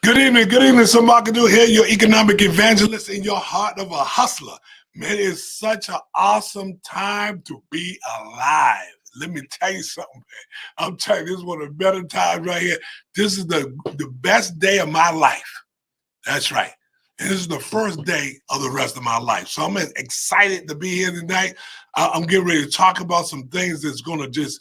Good evening, Sir Markedu here, your economic evangelist in your heart of a hustler. Man, it's such an awesome time to be alive. Let me tell you something, man. I'm telling you, this is one of the better times right here. This is the best day of my life. That's right. And this is the first day of the rest of my life. So I'm excited to be here tonight. I'm getting ready to talk about some things that's going to just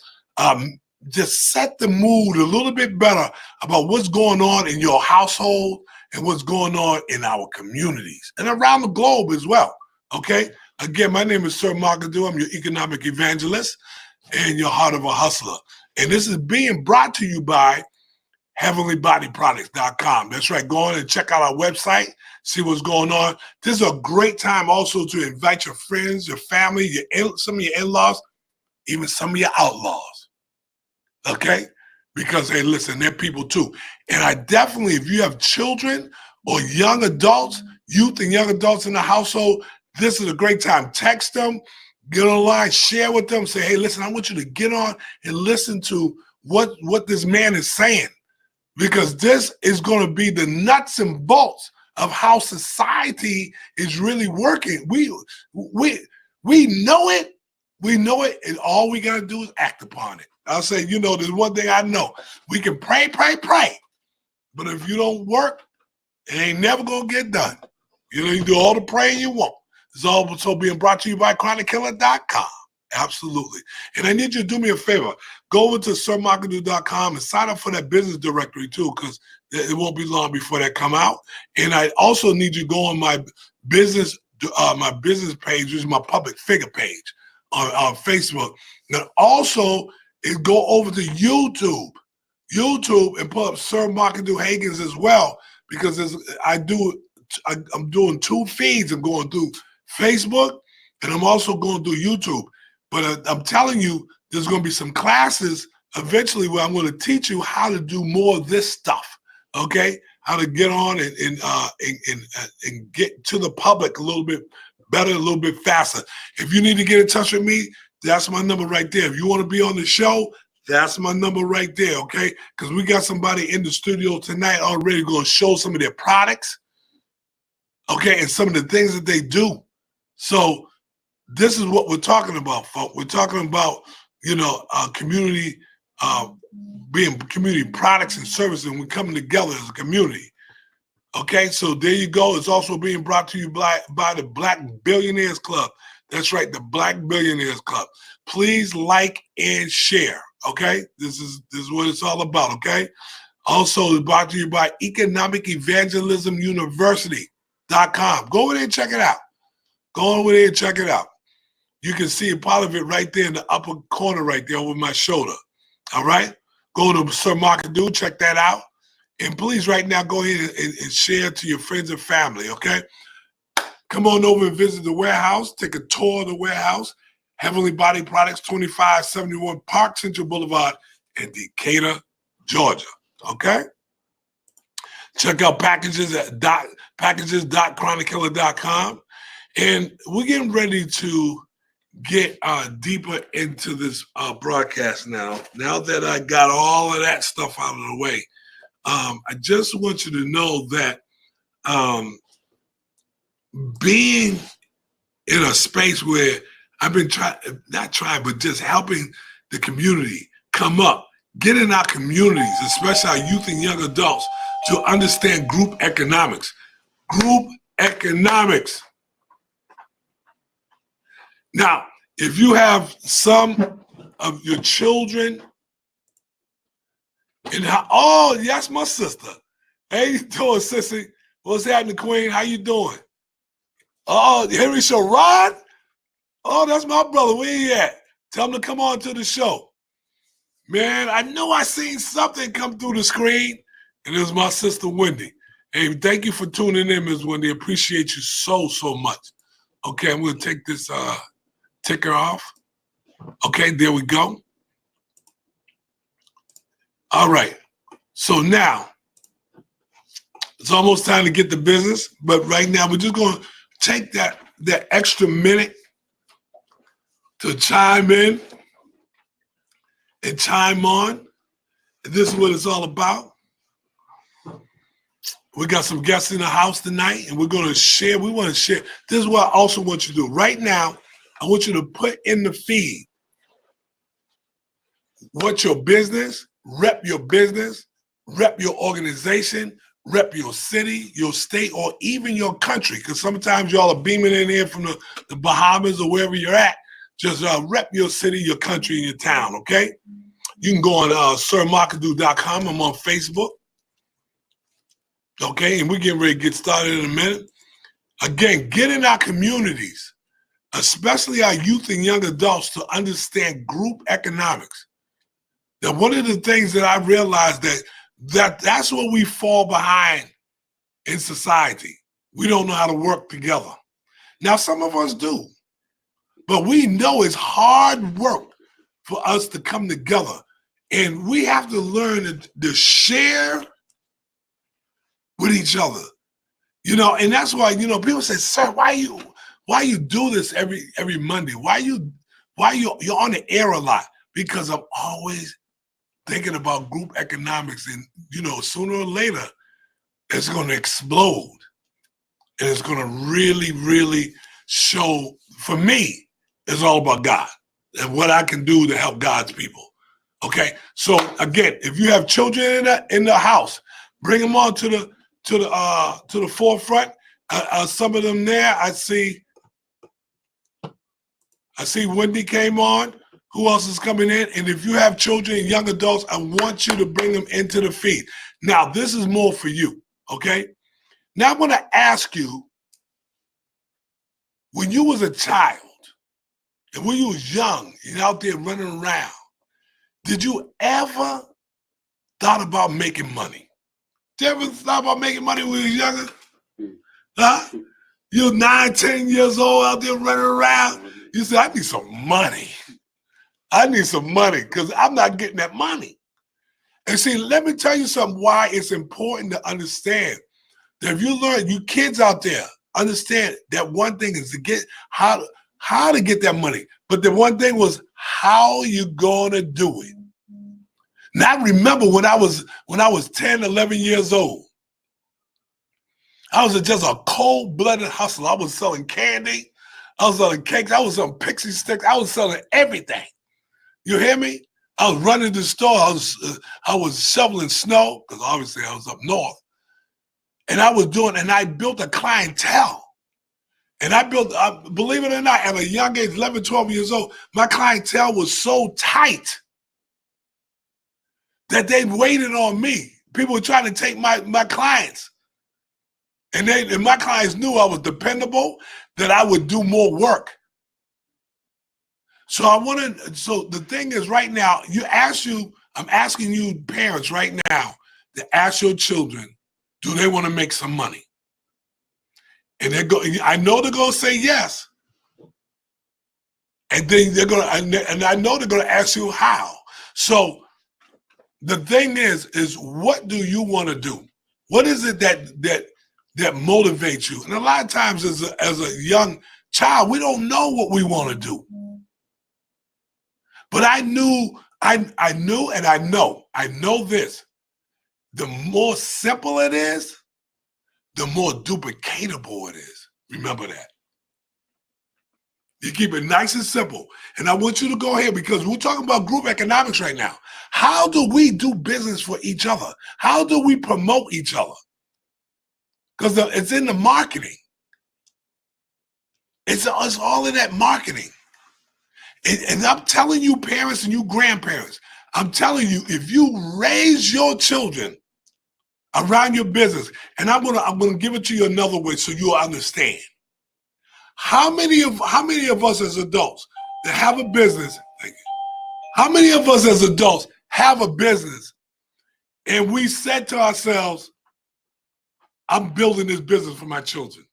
set the mood a little bit better about what's going on in your household and what's going on in our communities and around the globe as well. Okay. Again, my name is Sir Markedu. I'm your economic evangelist and your heart of a hustler. And this is being brought to you by heavenlybodyproducts.com. That's right. Go on and check out our website, see what's going on. This is a great time also to invite your friends, your family, some of your in-laws, even some of your outlaws. Okay? Because, hey, listen, they're people too. And I definitely, if you have children or young adults, youth and young adults in the household, this is a great time. Text them, get online, share with them, say, hey, listen, I want you to get on and listen to what this man is saying. Because this is going to be the nuts and bolts of how society is really working. We know it. We know it, and all we got to do is act upon it. I'll say, there's one thing I know. We can pray, but if you don't work, it ain't never going to get done. You can do all the praying you want. It's also being brought to you by chronickiller.com. Absolutely. And I need you to do me a favor. Go over to sirmarkedu.com and sign up for that business directory too, because it won't be long before that come out. And I also need you to go on my business page, which is my public figure page on Facebook. And also go over to YouTube and put up Sir Markedu Hagins as well, because I'm doing two feeds. I'm going through Facebook and I'm also going through YouTube. But I'm telling you, there's going to be some classes eventually where I'm going to teach you how to do more of this stuff, okay? How to get on and get to the public a little bit better, a little bit faster. If you need to get in touch with me, that's my number right there. If you want to be on the show, that's my number right there, okay? Because we got somebody in the studio tonight already going to show some of their products, okay, and some of the things that they do. So this is what we're talking about, folks. We're talking about, community, being community products and services, and we're coming together as a community. Okay, so there you go. It's also being brought to you by the Black Billionaires Club. That's right, the Black Billionaires Club. Please like and share, okay? This is what it's all about, okay? Also, it's brought to you by Economic Evangelism University.com. Go over there and check it out. Go over there and check it out. You can see a part of it right there in the upper corner right there over my shoulder. All right? Go to Sir Markedu, check that out. And please right now go ahead and share to your friends and family, okay? Come on over and visit the warehouse. Take a tour of the warehouse. Heavenly Body Products, 2571 Park Central Boulevard in Decatur, Georgia, okay? Check out packages.chronickiller.com. And we're getting ready to get deeper into this broadcast now. Now that I got all of that stuff out of the way, I just want you to know that being in a space where I've been but just helping the community come up, get in our communities, especially our youth and young adults, to understand group economics. Group economics. Now, if you have some of your children oh, that's my sister. How you doing, sissy? What's happening, Queen? How you doing? Oh, Henry Sherrod? Oh, that's my brother. Where he at? Tell him to come on to the show. Man, I know I seen something come through the screen, and it was my sister, Wendy. Hey, thank you for tuning in, Ms. Wendy. Appreciate you so, so much. Okay, I'm going to take this ticker off. Okay, there we go. All right. So now, it's almost time to get to business, but right now we're just going to take that extra minute to chime in and chime on. And this is what it's all about. We got some guests in the house tonight, and we're going to share. We want to share. This is what I also want you to do. Right now, I want you to put in the feed what your business, rep your organization, rep your city, your state, or even your country. Because sometimes y'all are beaming in here from the Bahamas or wherever you're at. Just rep your city, your country, and your town, okay? You can go on sirmarkadu.com. I'm on Facebook. Okay, and we're getting ready to get started in a minute. Again, get in our communities, especially our youth and young adults, to understand group economics. Now, one of the things that I realized that's what we fall behind in society. We don't know how to work together. Now, some of us do, but we know it's hard work for us to come together, and we have to learn to share with each other, you know. And that's why, you know, people say, "Sir, why you do this every Monday? Why you're on the air a lot?" Because I'm always thinking about group economics, and you know, sooner or later, it's going to explode, and it's going to really, really show. For me, it's all about God and what I can do to help God's people. Okay, so again, if you have children in the house, bring them on to the forefront. Some of them there, I see Wendy came on. Who else is coming in? And if you have children and young adults, I want you to bring them into the feed. Now, this is more for you, okay? Now I'm gonna ask you, when you was a child, and when you was young and out there running around, did you ever thought about making money? Did you ever thought about making money when you was younger? Huh? You're 9, 10 years old out there running around. You said, I need some money. I need some money because I'm not getting that money. And see, let me tell you something, why it's important to understand that if you learn, you kids out there, understand that one thing is to get how to get that money. But the one thing was how you gonna do it. Now I remember when I was 10, 11 years old, I was just a cold-blooded hustler. I was selling candy, I was selling cakes, I was selling pixie sticks, I was selling everything. You hear me? I was running the store. I was shoveling snow because obviously I was up north, and I built a clientele. And I built, believe it or not, at a young age, 11, 12 years old, my clientele was so tight that they waited on me. People were trying to take my clients, and my clients knew I was dependable, that I would do more work. So so the thing is, right now, I'm asking you parents right now to ask your children, do they want to make some money? And I know they're going to say yes. And then and I know they're going to ask you how. So the thing is what do you want to do? What is it that motivates you? And a lot of times as a young child, we don't know what we want to do. But I knew and I know this. The more simple it is, the more duplicatable it is. Remember that. You keep it nice and simple. And I want you to go ahead, because we're talking about group economics right now. How do we do business for each other? How do we promote each other? Because it's in the marketing. It's all in that marketing. And I'm telling you, parents and you grandparents, I'm telling you, if you raise your children around your business, and I'm gonna give it to you another way so you'll understand. How many of us as adults that have a business, how many of us as adults have a business and we said to ourselves, I'm building this business for my children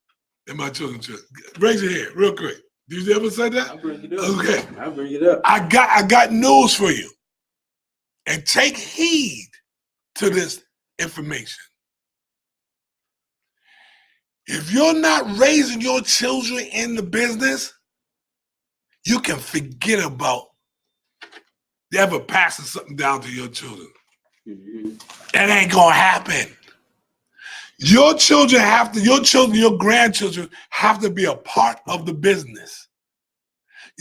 and my children's children? Raise your hand real quick. Did you ever say that? I'll bring it up. Okay. I'll bring it up. I got news for you. And take heed to this information. If you're not raising your children in the business, you can forget about ever passing something down to your children. Mm-hmm. That ain't gonna happen. Your children have to, your grandchildren have to be a part of the business.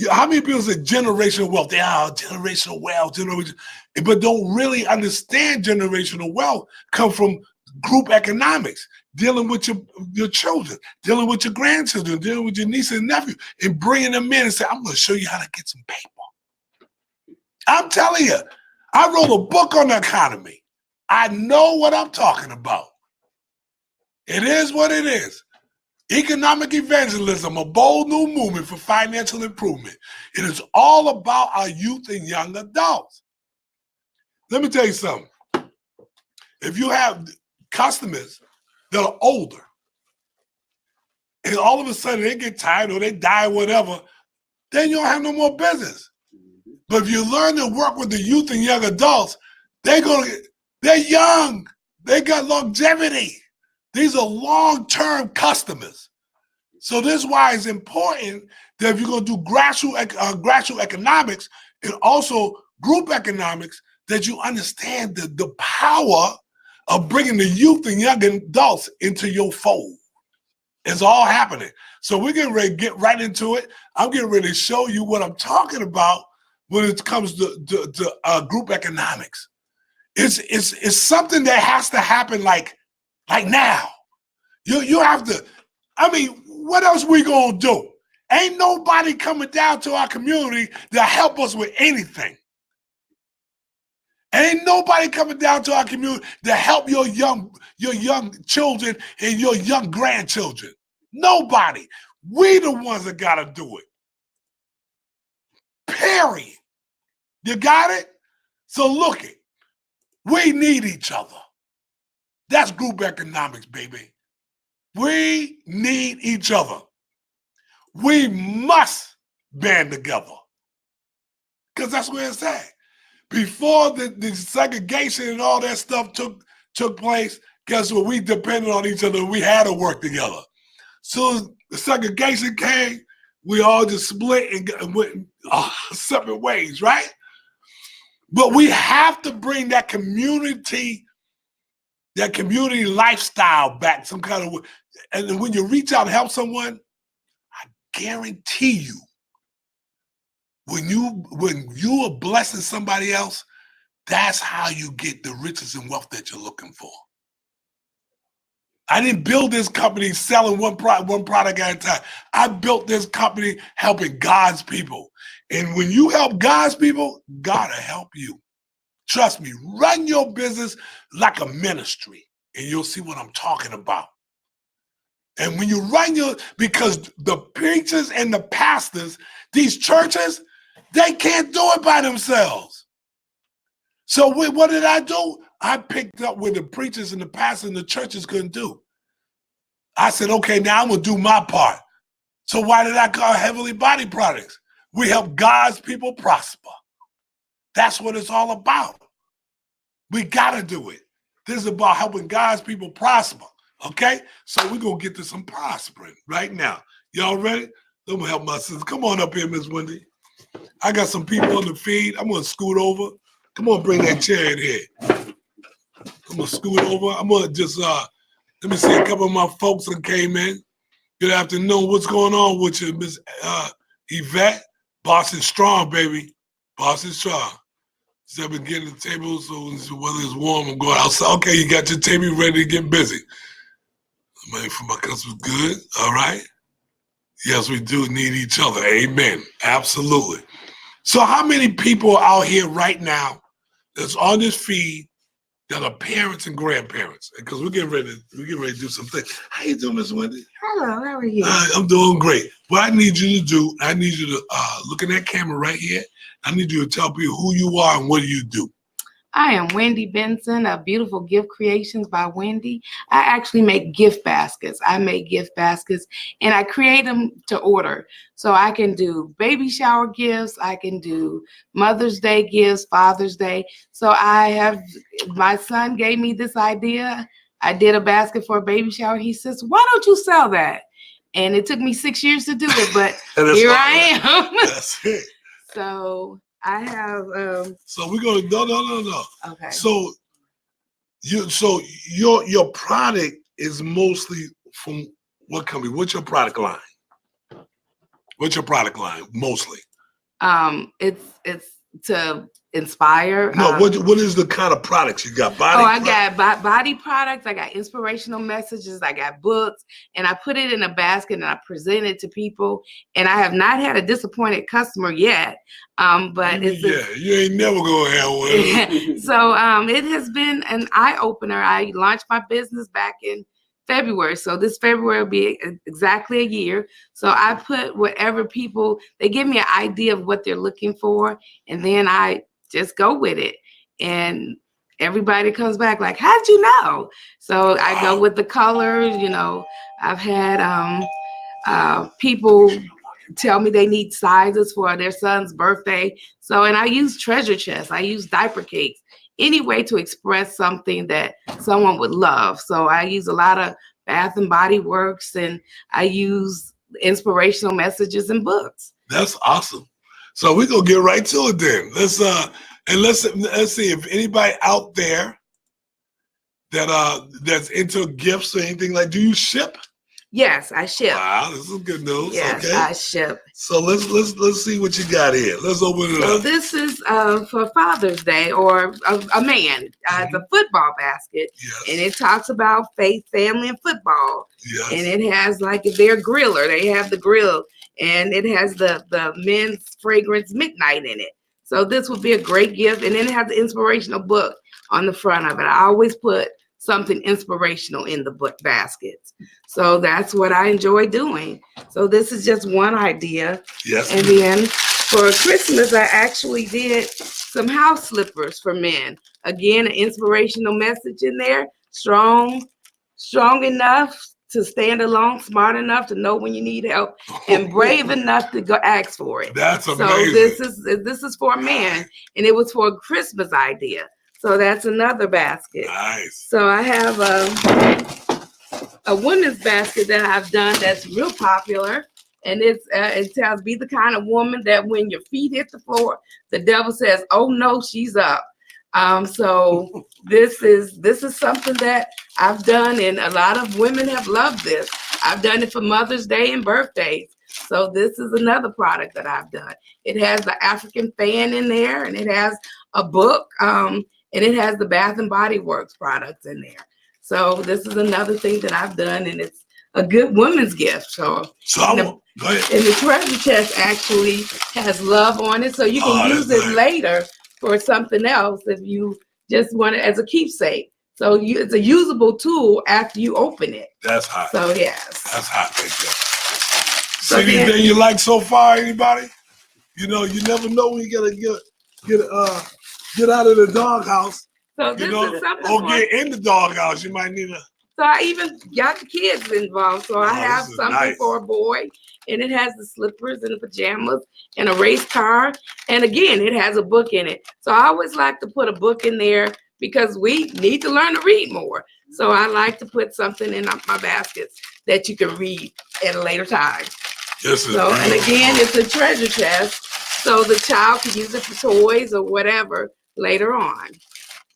How many people say generational wealth? They are generational wealth, but don't really understand generational wealth come from group economics, dealing with your children, dealing with your grandchildren, dealing with your niece and nephew, and bringing them in and say, I'm going to show you how to get some paper. I'm telling you, I wrote a book on the economy. I know what I'm talking about. It is what it is. Economic evangelism, a bold new movement for financial improvement. It is all about our youth and young adults. Let me tell you something. If you have customers that are older, and all of a sudden they get tired or they die or whatever, then you don't have no more business. But if you learn to work with the youth and young adults, they're young. They got longevity. These are long-term customers. So this is why it's important that if you're going to do grassroots economics and also group economics, that you understand the power of bringing the youth and young adults into your fold. It's all happening. So we're getting ready to get right into it. I'm getting ready to show you what I'm talking about when it comes to group economics. It's something that has to happen like now. You have to, I mean, what else we gonna do? Ain't nobody coming down to our community to help us with anything. Ain't nobody coming down to our community to help your young children and your young grandchildren. Nobody. We the ones that gotta do it. Period. You got it? So look it. We need each other. That's group economics, baby. We need each other. We must band together. Because that's where it's at. Before the segregation and all that stuff took place, guess what? We depended on each other. We had to work together. So the segregation came, we all just split and went separate ways, right? But we have to bring that community lifestyle back some kind of way. And when you reach out and help someone, I guarantee you, when you are blessing somebody else, that's how you get the riches and wealth that you're looking for. I didn't build this company selling one product at a time. I built this company helping God's people. And when you help God's people, God will help you. Trust me, run your business like a ministry, and you'll see what I'm talking about. And when you because the preachers and the pastors, these churches, they can't do it by themselves. So what did I do? I picked up what the preachers and the pastors and the churches couldn't do. I said, okay, now I'm going to do my part. So why did I call Heavenly Body Products? We help God's people prosper. That's what it's all about. We got to do it. This is about helping God's people prosper. Okay? So we're going to get to some prospering right now. Y'all ready? I'm going to help my sister. Come on up here, Miss Wendy. I got some people on the feed. I'm going to scoot over. Come on, bring that chair in here. I'm going to scoot over. I'm going to just, let me see, a couple of my folks that came in. Good afternoon. What's going on with you, Miss Yvette? Boss is strong, baby. Boss is strong. So I've been getting the table, so whether it's warm, I'm going outside. Okay, you got your table ready to get busy. Money for my customers, good. All right. Yes, we do need each other. Amen. Absolutely. So how many people are out here right now that's on this feed that are parents and grandparents? Because we're getting ready to do some things. How you doing, Miss Wendy? Hello, how are you? I'm doing great. What I need you to do, I need you to look in that camera right here. I need you to tell people who you are and what do you do. I am Wendy Benson of Beautiful Gift Creations by Wendy. I actually make gift baskets. I make gift baskets and I create them to order. So I can do baby shower gifts. I can do Mother's Day gifts, Father's Day. So my son gave me this idea. I did a basket for a baby shower. He says, why don't you sell that? And it took me 6 years to do it, but here I am. That's it. So I have So we're gonna no. Okay. So your product is mostly from what company? What's your product line? What's your product line mostly? It's to inspire. No, what is the kind of products you got? I got body products. I got inspirational messages. I got books, and I put it in a basket and I present it to people. And I have not had a disappointed customer yet. But you ain't never gonna have one. So it has been an eye opener. I launched my business back in February. So this February will be exactly a year. So I put whatever they give me an idea of what they're looking for, and then I just go with it. And everybody comes back like, how'd you know? So I go with the colors. I've had people tell me they need sizes for their son's birthday. So, and I use treasure chests. I use diaper cakes. Any way to express something that someone would love. So I use a lot of Bath and Body Works, and I use inspirational messages and books. That's awesome. So we're gonna get right to it then. Let's see if anybody out there that's into gifts or anything like. Do you ship? Yes, I ship. Wow, this is good news. Yes, okay. I ship. So let's see what you got here. Let's open it up. So this is for Father's Day or a man. It's a football basket, and it talks about faith, family, and football. Yes. And it has, like, if they're a griller, they have the grill, and it has the men's fragrance Midnight in it. So this would be a great gift, and then it has the inspirational book on the front of it. I always put something inspirational in the book baskets. So that's what I enjoy doing. So this is just one idea. Yes. And then for Christmas, I actually did some house slippers for men. Again, an inspirational message in there. Strong enough to stand alone, smart enough to know when you need help, and brave enough to go ask for it. That's amazing. So this is for a man, and it was for a Christmas idea. So that's another basket. Nice. So I have a women's basket that I've done that's real popular, and it tells, be the kind of woman that when your feet hit the floor, the devil says, "Oh no, she's up." So this is something that I've done, and a lot of women have loved this. I've done it for Mother's Day and birthdays. So this is another product that I've done. It has the African fan in there, and it has a book. And it has the Bath and Body Works products in there. So this is another thing that I've done, and it's a good woman's gift. Go ahead. And the treasure chest actually has love on it, so you can use it later for something else if you just want it as a keepsake. So it's a usable tool after you open it. That's hot. So yes. That's hot right there. So anything you like so far, anybody? You never know when you gotta get out of the doghouse. So this is something. Or get in the doghouse. You might need a. So I even got the kids involved. So I have something for a boy, and it has the slippers and the pajamas and a race car. And again, it has a book in it. So I always like to put a book in there because we need to learn to read more. So I like to put something in my baskets that you can read at a later time. And again, it's a treasure chest. So the child can use it for toys or whatever later on.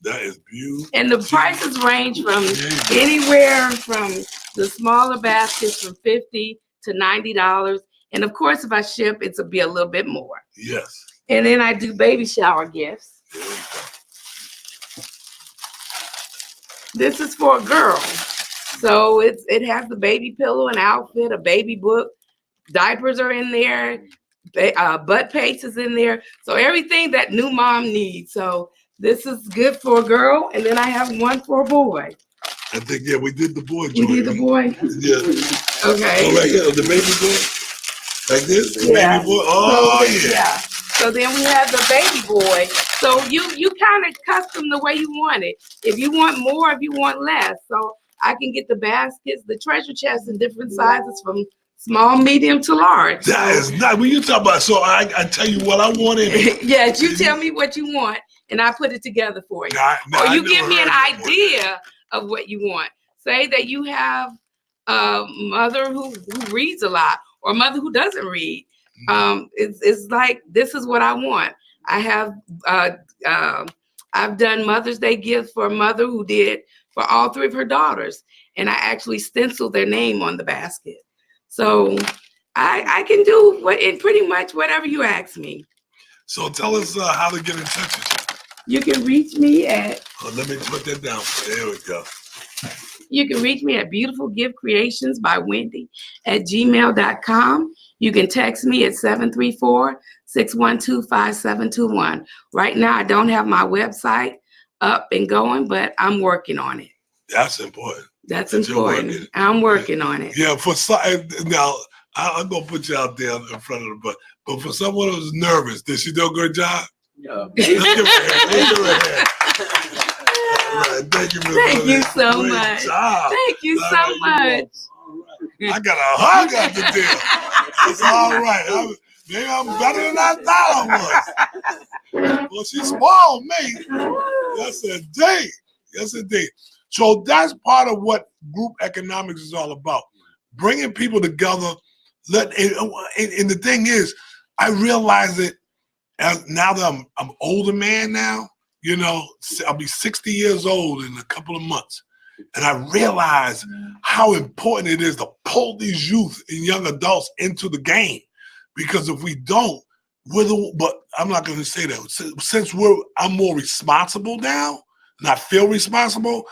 That is beautiful. And the prices range from anywhere from the smaller baskets from $50 to $90. And of course, if I ship, it'll be a little bit more. Yes. And then I do baby shower gifts. This is for a girl. So it has the baby pillow, an outfit, a baby book. Diapers are in there. Butt paste is in there. So everything that new mom needs. So this is good for a girl. And then I have one for a boy. I think, we did the boy. You did the boy? Yeah. Okay. Oh, right here, the baby boy? Like this? The baby boy? Oh, yeah. So then we have the baby boy. So you kind of custom the way you want it. If you want more, if you want less. So I can get the baskets, the treasure chests in different sizes from small, medium to large. That is nice. When you talk about, so I tell you what I want in it. Yes, you tell me what you want, and I put it together for you. Or you give me an idea of what you want. Say that you have a mother who reads a lot, or a mother who doesn't read. It's like, this is what I want. I have I've done Mother's Day gifts for a mother who did for all 3 of her daughters. And I actually stenciled their name on the basket. So I can do pretty much whatever you ask me. So tell us how to get in touch with You can reach me at let me put that down. There we go. You can reach me at Beautiful Gift Creations by Wendy at gmail.com. You can text me at 734-612-5721. Right now, I don't have my website up and going, but I'm working on it. That's important. That's That you're important. working. I'm working on it. Yeah, for some, now I'm gonna put you out there in front of the but for someone who's nervous, did she do a good job? Yeah. Let's give her a hand. Let's give her a hand. All right, thank you, Ms. Thank you Williams. so Great much. job. Thank you All so right, much. I got a hug out the deal. It's all right. Maybe I'm better than I thought I was. Well, she spoiled me. Yes, indeed. Yes, indeed. So that's part of what group economics is all about. Bringing people together. And the thing is, I realize it now that I'm older man now, you know, I'll be 60 years old in a couple of months. And I realize how important it is to pull these youth and young adults into the game. Because if we don't, but I'm not going to say that. Since I'm more responsible now, and I feel responsible,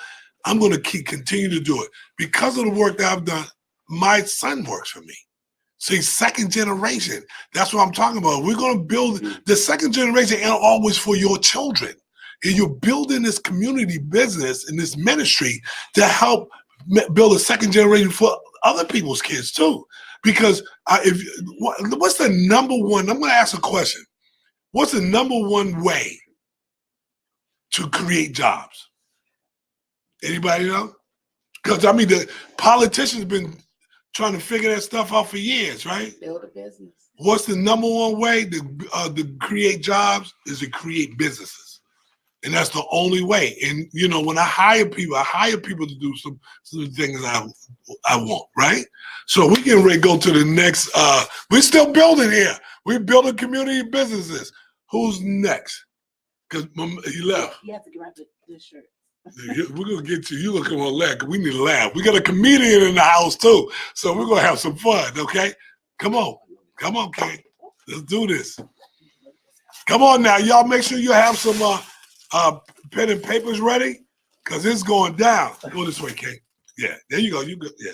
I'm going to continue to do it. Because of the work that I've done, my son works for me. See, second generation. That's what I'm talking about. We're going to build the second generation and always for your children. And you're building this community business and this ministry to help build a second generation for other people's kids too. Because what's the number one, I'm going to ask a question. What's the number one way to create jobs? Anybody know? Because, I mean, the politicians been trying to figure that stuff out for years, right? Build a business. What's the number one way to create jobs is to create businesses. And that's the only way. And, you know, when I hire people to do some things I want, right? So we can ready to go to the next, we're still building here. We're building community businesses. Who's next? Because he left. You have to grab this shirt. We're going to get you. You're going to come on laugh. We need to laugh. We got a comedian in the house too. So we're going to have some fun, okay? Come on. Come on, Kay. Let's do this. Come on now. Y'all make sure you have some pen and papers ready because it's going down. Go this way, Kay. Yeah, there you go. You go. Yeah.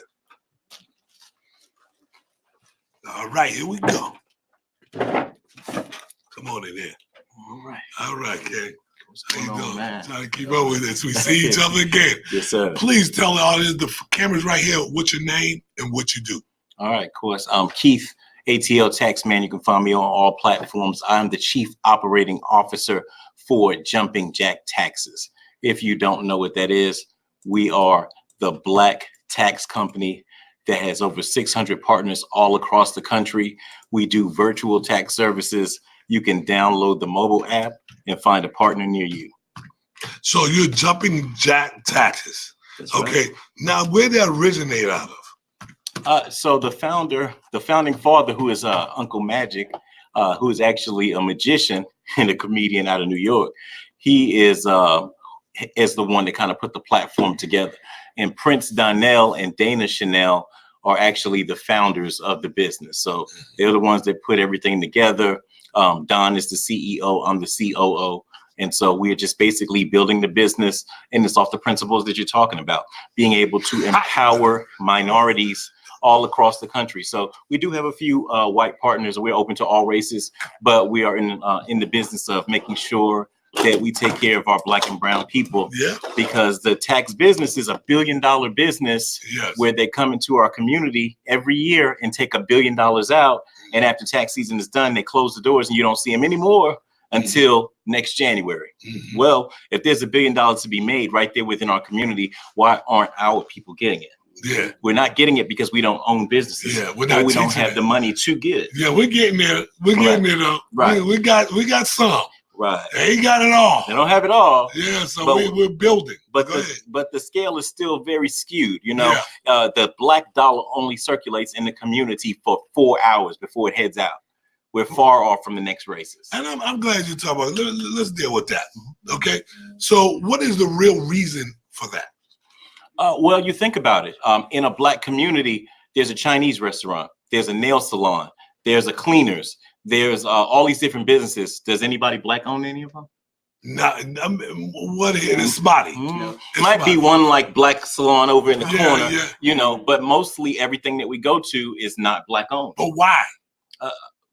All right, here we go. Come on in there. All right. All right, Kay. How you doing? Man? Trying to keep up with this. We see each other again. Yes, sir. Please tell the audience, the camera's right here, what's your name and what you do. All right, of course. I'm Keith, ATL Taxman. You can find me on all platforms. I'm the Chief Operating Officer for Jumping Jack Taxes. If you don't know what that is, we are the Black tax company that has over 600 partners all across the country. We do virtual tax services. You can download the mobile app and find a partner near you. So you're Jumping Jack Taxes. That's right. Okay. Now, where did that originate out of? So the founding father, who is Uncle Magic, who is actually a magician and a comedian out of New York, he is the one that kind of put the platform together. And Prince Donnell and Dana Chanel are actually the founders of the business. So they're the ones that put everything together. Don is the CEO, I'm the COO. And so we're just basically building the business, and it's off the principles that you're talking about, being able to empower minorities all across the country. So we do have a few white partners. We're open to all races, but we are in the business of making sure that we take care of our Black and brown people. Yeah. Because the tax business is $1 billion business. Yes. Where they come into our community every year and take $1 billion out. And after tax season is done, they close the doors and you don't see them anymore until next January. Mhm. Well, if there's $1 billion to be made right there within our community, why aren't our people getting it? Yeah. We're not getting it because we don't own businesses. Yeah, we're not or we don't teaching have it. the money to get it. Yeah, we're getting there. We're getting there though. Right. We got some. Right. They ain't got it all. They don't have it all. Yeah, so But- we're building. But Go ahead. the scale is still very skewed. You know, the black dollar only circulates in the community for 4 hours before it heads out. We're far off from the next races. And I'm glad you talk about it. Let's deal with that. Okay. So what is the real reason for that? Well, you think about it. In a black community, there's a Chinese restaurant, there's a nail salon, there's a cleaners, there's all these different businesses. Does anybody black own any of them? Not what is spotty. It's Might be spotty. one like black salon over in the Yeah, corner, yeah. you know, but mostly everything that we go to is not black owned But why?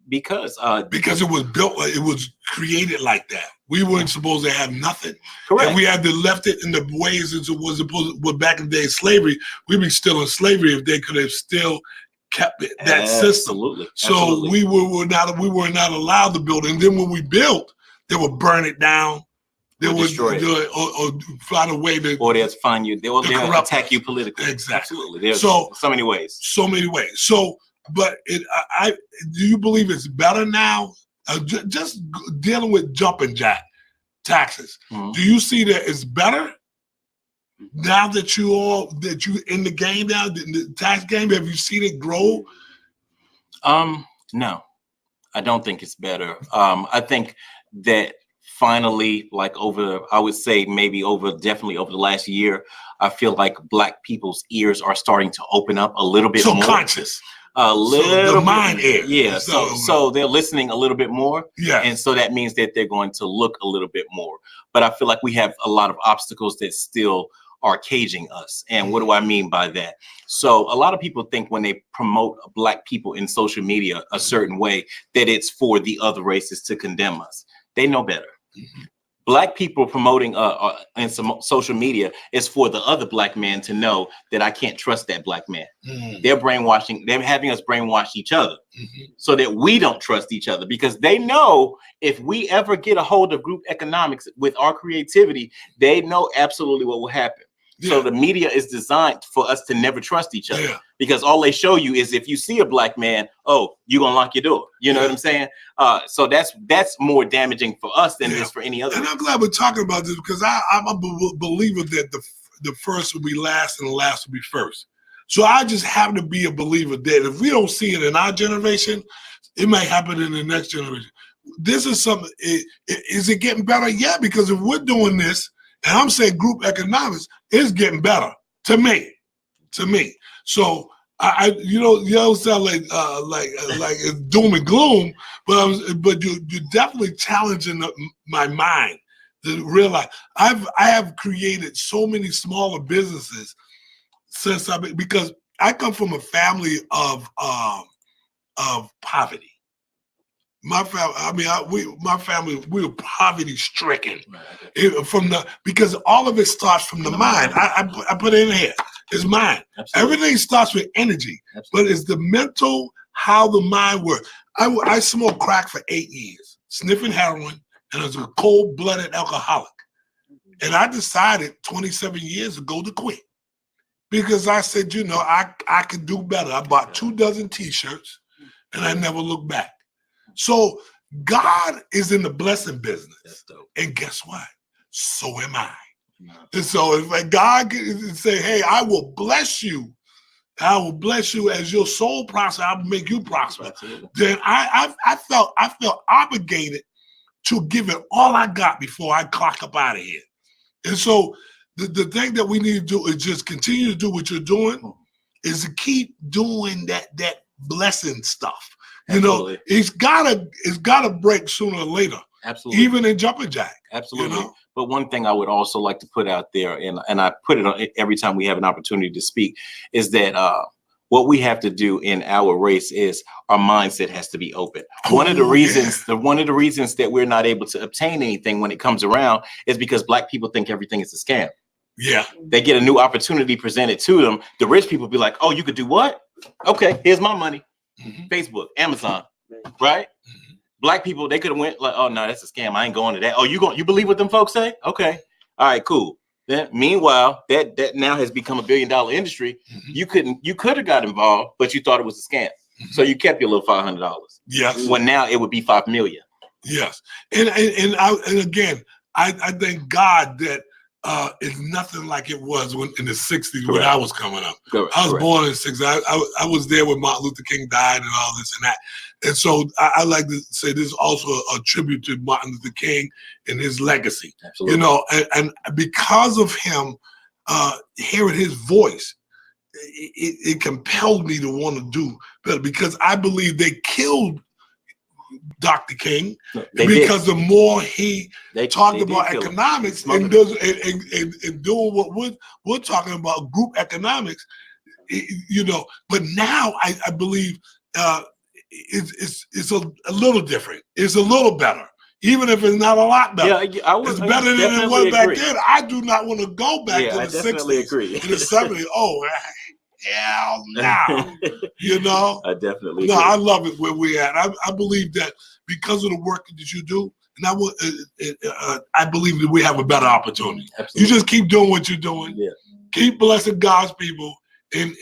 because Because it was built, it was created like that. We weren't supposed to have nothing. correct. And we had to left it in the ways as it was supposed to, back in the day of slavery. We'd be still in slavery if they could have still kept it, that system. Absolutely. So Absolutely. we were not allowed to build. And then when we built, they would burn it down. They Or would destroy it. do it or find a way to Or they'll find you, they'll corrupt attack us. you politically. Exactly. Absolutely. There's So- so many ways. so many ways. So, but I do you believe it's better now? Just dealing with jumping jack taxes. Mhm. Do you see that it's better now that you in the game now, the tax game? Have you seen it grow? No, I don't think it's better. I think that finally, like I would say definitely over the last year, I feel like black people's ears are starting to open up a little bit So more. conscious. A little the bit, mind ear. Yeah. So- So they're listening a little bit more. Yeah. And so that means that they're going to look a little bit more. But I feel like we have a lot of obstacles that still are caging us. And what do I mean by that? So a lot of people think when they promote black people in social media a certain way, that it's for the other races to condemn us. They know better. Black people promoting in some social media is for the other black man to know that I can't trust that black man. Mhm. They're brainwashing, they're having us brainwash each other Mhm. so that we don't trust each other, because they know if we ever get a hold of group economics with our creativity, they know absolutely what will happen. So Yeah. the media is designed for us to never trust each other, Yeah. because all they show you is if you see a black man, oh, you're gonna lock your door. You know Yeah. what I'm saying? So that's more damaging for us than it Yeah. is for any other. And I'm glad we're talking about this because I'm a believer that the first will be last and the last will be first. So I just happen to be a believer that if we don't see it in our generation, it may happen in the next generation. This is something, is it getting better? Yeah, because if we're doing this, and I'm saying group economics, it's getting better to me. So I you don't sound like it's doom and gloom, but you're definitely challenging my mind to realize I have created so many smaller businesses since because I come from a family of poverty. My family, we were poverty stricken because all of it starts from the mind. I put it in here. It's mind. Absolutely. Everything starts with energy, Absolutely. but it's the mental, how the mind works. I smoked crack for 8 years, sniffing heroin, and I was a cold-blooded alcoholic. And I decided 27 years ago to quit because I said, I could do better. I bought 24 T-shirts, and I never looked back. So God is in the blessing business. That's dope. And guess what? So am I. And so if like God can say, hey, I will bless you. I will bless you as your soul prosper. I'll make you prosper. Absolutely. Then I felt obligated to give it all I got before I clock up out of here. And so the thing that we need to do is just continue to do what you're doing, is to keep doing that blessing stuff. Absolutely. It's gotta break sooner or later, Absolutely. even in jumping jack. Absolutely. You know? But one thing I would also like to put out there, and I put it on every time we have an opportunity to speak, is that what we have to do in our race is our mindset has to be open. One of the reasons that we're not able to obtain anything when it comes around is because Black people think everything is a scam. Yeah. They get a new opportunity presented to them. The rich people be like, oh, you could do what? Okay, here's my money. Mhm. Facebook, Amazon, right? Black people, they could have went like, oh no, that's a scam. I ain't going to that. Oh, you believe what them folks say? Okay. All right, cool. Then meanwhile, that now has become $1 billion industry. Mhm. You could have got involved, but you thought it was a scam. So you kept your little $500. Yes. When now it would be $5 million. Yes. And again, I thank God that it's nothing like it was in the 60s when Correct. I was coming up. Correct. I was Correct. born in the 60s. I was there when Martin Luther King died and all this and that. And so I like to say this is also a tribute to Martin Luther King and his legacy. Absolutely. You know, and because of him, hearing his voice, it compelled me to want to do better because I believe they killed Dr. King because the more he talked about economics and doing what we're talking about, group economics, you know. But now I believe it's a little different. It's a little better. Even if it's not a lot better, it's better than it was back then. I do not want to go back to the 60s and the 70s. Oh, hell no. You know? I definitely agree. No, I love it where we're at. I believe that because of the work that you do, and I believe that we have a better opportunity. Absolutely. You just keep doing what you're doing. Yeah. Keep blessing God's people, and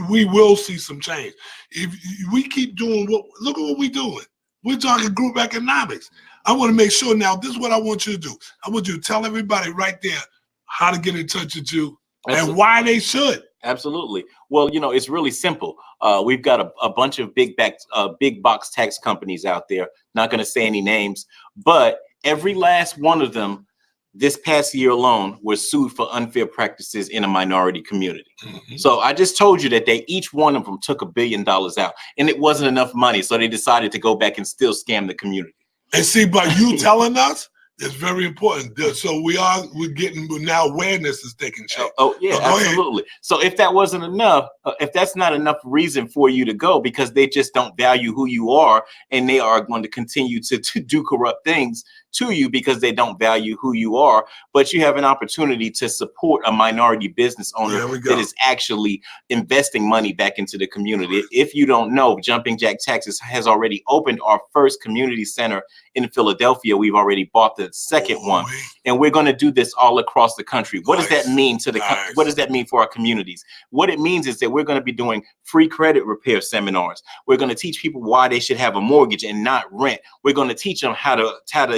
we will see some change. If we keep doing look at what we're doing. We're talking group economics. I want to make sure now, this is what I want you to do. I want you to tell everybody right there how to get in touch with you and why they should. Absolutely. Well, you know, it's really simple. We've got a bunch of big box tax companies out there. Not going to say any names, but every last one of them this past year alone was sued for unfair practices in a minority community. Mm-hmm. So I just told you that each one of them took $1 billion out, and it wasn't enough money. So they decided to go back and still scam the community. And see, but you telling us is very important. So we're getting now awareness is taking shape. Oh yeah, absolutely. Ahead. So if that wasn't enough, if that's not enough reason for you to go because they just don't value who you are and they are going to continue to do corrupt things to you because they don't value who you are, but you have an opportunity to support a minority business owner that is actually investing money back into the community. If you don't know, Jumping Jack Taxes has already opened our first community center in Philadelphia. We've already bought the second one, and we're going to do this all across the country. What does that mean to what does that mean for our communities? What it means is that we're going to be doing free credit repair seminars. We're going to teach people why they should have a mortgage and not rent. We're going to teach them how to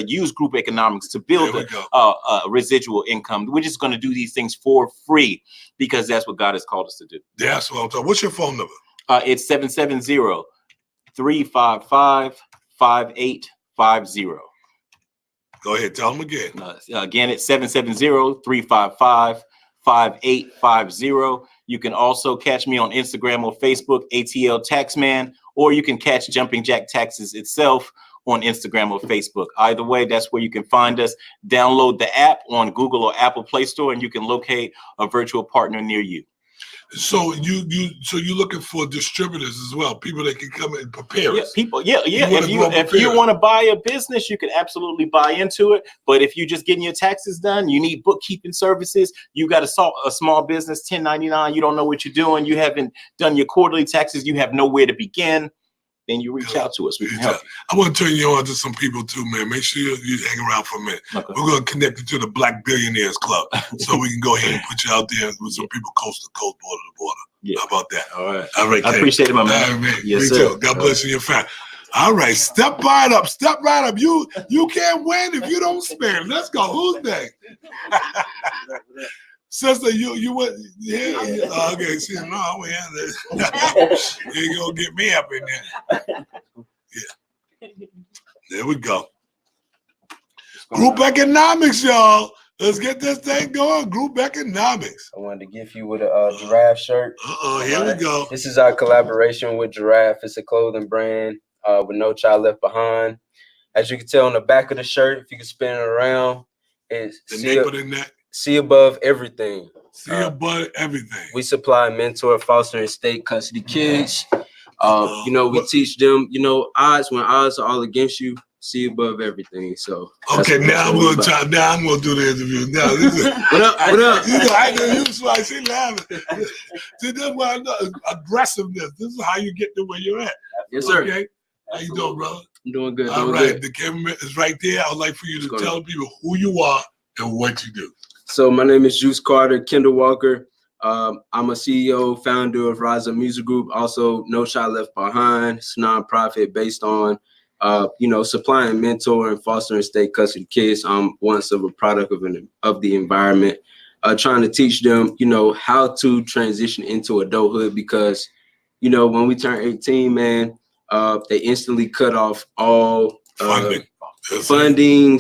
use group economics to build a residual income. We're just going to do these things for free because that's what God has called us to do. That's what I'm talking. What's your phone number? It's 770-355-5850. Go ahead, tell them again. Again, it's 770-355-5850. You can also catch me on Instagram or Facebook, ATL Taxman, or you can catch Jumping Jack Taxes itself on Instagram or Facebook. Either way, that's where you can find us. Download the app on Google or Apple Play Store, and you can locate a virtual partner near you. So you're looking for distributors as well, people that can come and prepare us. People. If you want to buy a business, you can absolutely buy into it. But if you're just getting your taxes done, you need bookkeeping services. You got a small business, 1099. You don't know what you're doing. You haven't done your quarterly taxes. You have nowhere to begin. Then you reach out to us. We can help you. I want to turn you on to some people too, man. Make sure you hang around for a minute. Okay. We're going to connect you to the Black Billionaires Club so we can go ahead and put you out there with some people coast to coast, border to border. Yeah. How about that? All right. All right. I appreciate it, my man. All right, yes, me sir. too. God bless you and your family. All right. Step right up. Step right up. You can't win if you don't spend. Let's go. Who's next? Sister, you went, yeah. Okay, see, no, we had this. You gonna get me up in there. Yeah. There we go. Group economics, y'all. Let's get this thing going. Group economics. I wanted to gift you with a Giraffe shirt. Here we go. This is our collaboration with Giraffe. It's a clothing brand with No Child Left Behind. As you can tell on the back of the shirt, if you can spin it around, it's the name of the neck. See above everything. See above everything. We supply, mentor, foster, and state custody kids. We teach them, odds when odds are all against you, see above everything. So okay, now I'm gonna try. Now I'm gonna do the interview. Now this is what up? I know you. So I see laughing. See, that's why I know aggressiveness. This is how you get to where you're at. Yes, sir. Okay. How you doing, brother? I'm doing good. All right. The camera is right there. I would like for you to tell people who you are and what you do. So my name is Juice Carter, Kendall Walker. I'm a CEO, founder of Rise Up Music Group. Also, No Child Left Behind. It's a nonprofit based on, supplying mentor and fostering state custody kids. I'm once of a product of the environment, trying to teach them, how to transition into adulthood because, when we turn 18, man, they instantly cut off all funding,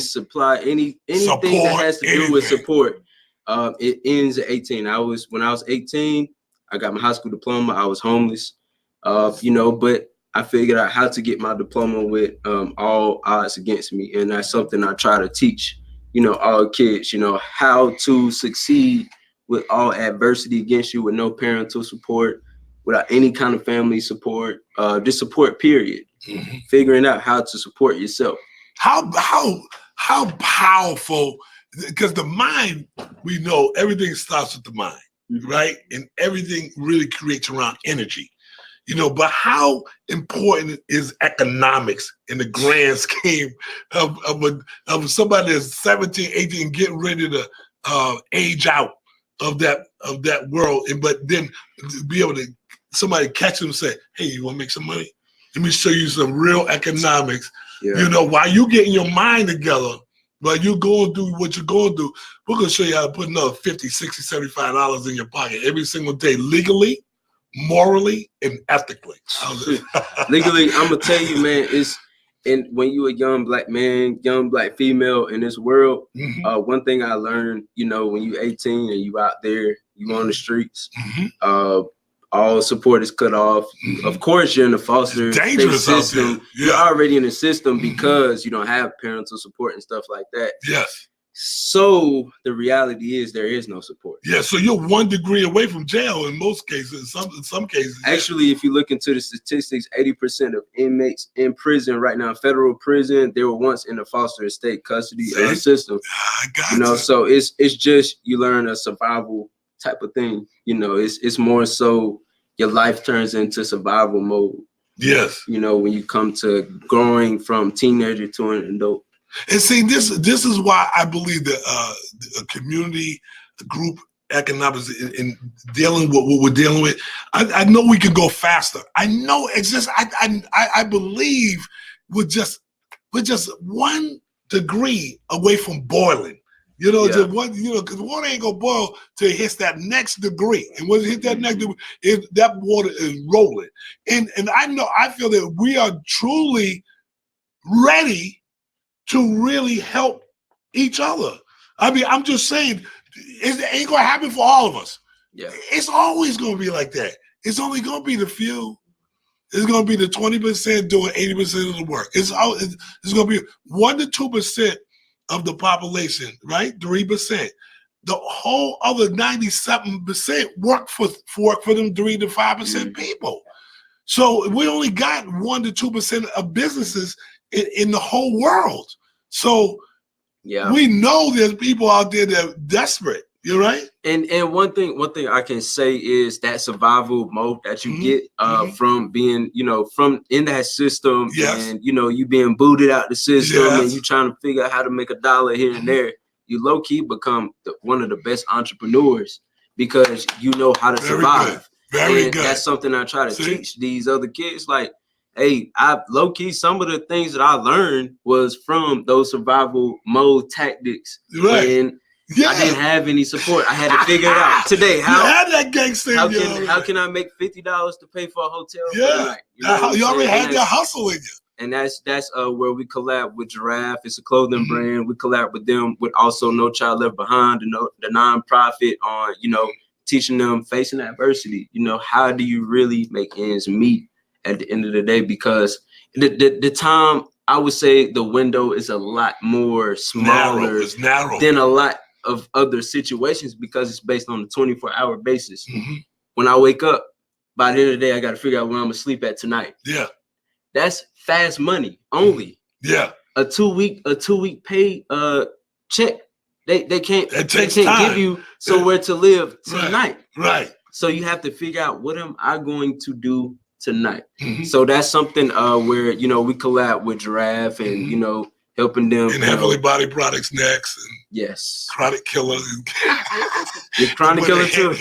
supply, anything support, that has to do with support. It ends at 18. When I was 18, I got my high school diploma. I was homeless, but I figured out how to get my diploma with all odds against me. And that's something I try to teach, all kids, how to succeed with all adversity against you, with no parental support, without any kind of family support, just support, period. Mhm. Figuring out how to support yourself. How powerful, because the mind, we know everything starts with the mind, right? And everything really creates around energy, but how important is economics in the grand scheme of somebody that's 17, 18, getting ready to age out of that world, but then be able to, somebody catch them and say, hey, you want to make some money? Let me show you some real economics. Yeah. While you getting your mind together, while you going through what you're going through, we're going to show you how to put another $50, $60, $75 in your pocket every single day, legally, morally, and ethically. Legally, I'm going to tell you, man, and when you a young Black man, young Black female in this world, Mhm. one thing I learned, when you 18 and you out there, you on the streets, Mhm. all support is cut off. Of course, you're in the foster It's state dangerous out system. there. You're Yeah. already in the system Mhm. because you don't have parental support and stuff like that. Yes. So the reality is there is no support. Yeah. So you're 1 degree away from jail in most cases. In some cases. Yeah. Actually, if you look into the statistics, 80% of inmates in prison right now, federal prison, they were once in the foster state custody See? system. I got So it's just you learn a survival type of thing. It's more so your life turns into survival mode. Yes. When you come to growing from teenager to an adult. And see, this is why I believe that a community, a group economics in dealing with what we're dealing with, I know we can go faster. I know it's just I believe we're just 1 degree away from boiling. Yeah. Just one, because water ain't gonna boil till it hits that next degree. And when it hits that next degree, that water is rolling. And I feel that we are truly ready to really help each other. I mean, I'm just saying, it ain't gonna happen for all of us. Yeah. It's always gonna be like that. It's only gonna be the few. It's gonna be the 20% doing 80% of the work. It's gonna be 1 to 2% of the population, right? 3%. The whole other 97% work for them 3 to 5% people. So we only got 1 to 2% of businesses in the whole world. So Yeah. we know there's people out there that are desperate. You're right. And one thing I can say is that survival mode that you get from being, from in that system, Yes. and you being booted out the system, Yes. and you trying to figure out how to make $1 here and there. You low key become one of the best entrepreneurs because you know how to Very survive. good. Very And good. that's something I try to See? teach these other kids. Like, hey, I low key, some of the things that I learned was from those survival mode tactics. Right. And Yeah. I didn't have any support. I had to figure it out today. You had that gangster in you already. How can I make $50 to pay for a hotel? For the Yeah. night? What I'm You already saying? had that hustle in you. And that's where we collab with Giraffe. It's a clothing brand. We collab with them with also No Child Left Behind, the nonprofit on, teaching them facing adversity. How do you really make ends meet at the end of the day? Because the time, I would say the window is a lot more smaller It's narrow. than a lot of other situations because it's based on a 24-hour basis. Mhm. When I wake up, by the end of the day, I got to figure out where I'm gonna sleep at tonight. Yeah. That's fast money only. Yeah. A two week pay check. They can't It takes they can't time. give you somewhere to live Right. tonight. Right. So you have to figure out what am I going to do tonight. Mhm. So that's something where we collab with Giraffe and helping them. And Heavenly Body Products next, and Yes. Chronic Killer. You're Chronic Killer too.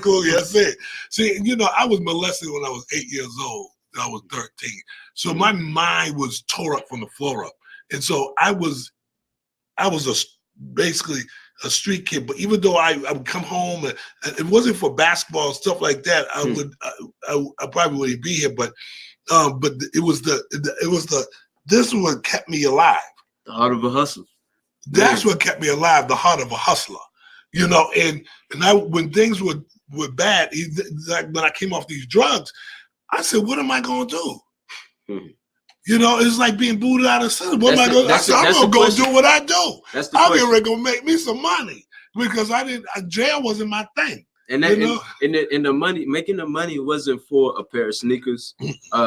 Cool. Yes, it. See, I was molested when I was 8 years old. I was 13. So my mind was tore up from the floor up. And so I was basically a street kid. But even though I would come home, and it wasn't for basketball and stuff like that, I probably wouldn't be here. But this is what kept me alive. The heart of a hustle. That's what kept me alive, the heart of a hustler. you know, and when things were bad, like when I came off these drugs, I said, what am I going to do? Hmm. You know, it's like being booted out of center. What am I That's going to the- do? I said, I'm that's going the to go question. do what I do. That's the I'm question. getting ready to go make me some money because jail wasn't my thing. And that, You know? and the money, making the money wasn't for a pair of sneakers.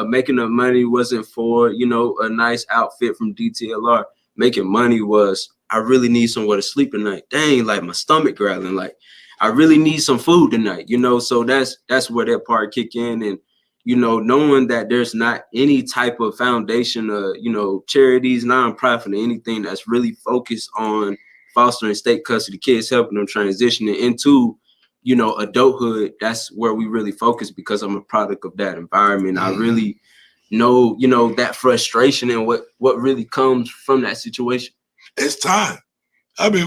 Making the money wasn't for, you know, a nice outfit from DTLR. Making money was, I really need somewhere to sleep tonight. Dang, like my stomach growling. Like I really need some food tonight, you know? So that's where that part kick in. And, you know, knowing that there's not any type of foundation, you know, charities, nonprofit, or anything that's really focused on fostering state custody kids, helping them transitioning into, you know, adulthood. That's where we really focus because I'm a product of that environment. I really know, you know, that frustration and what really comes from that situation. It's time. I mean,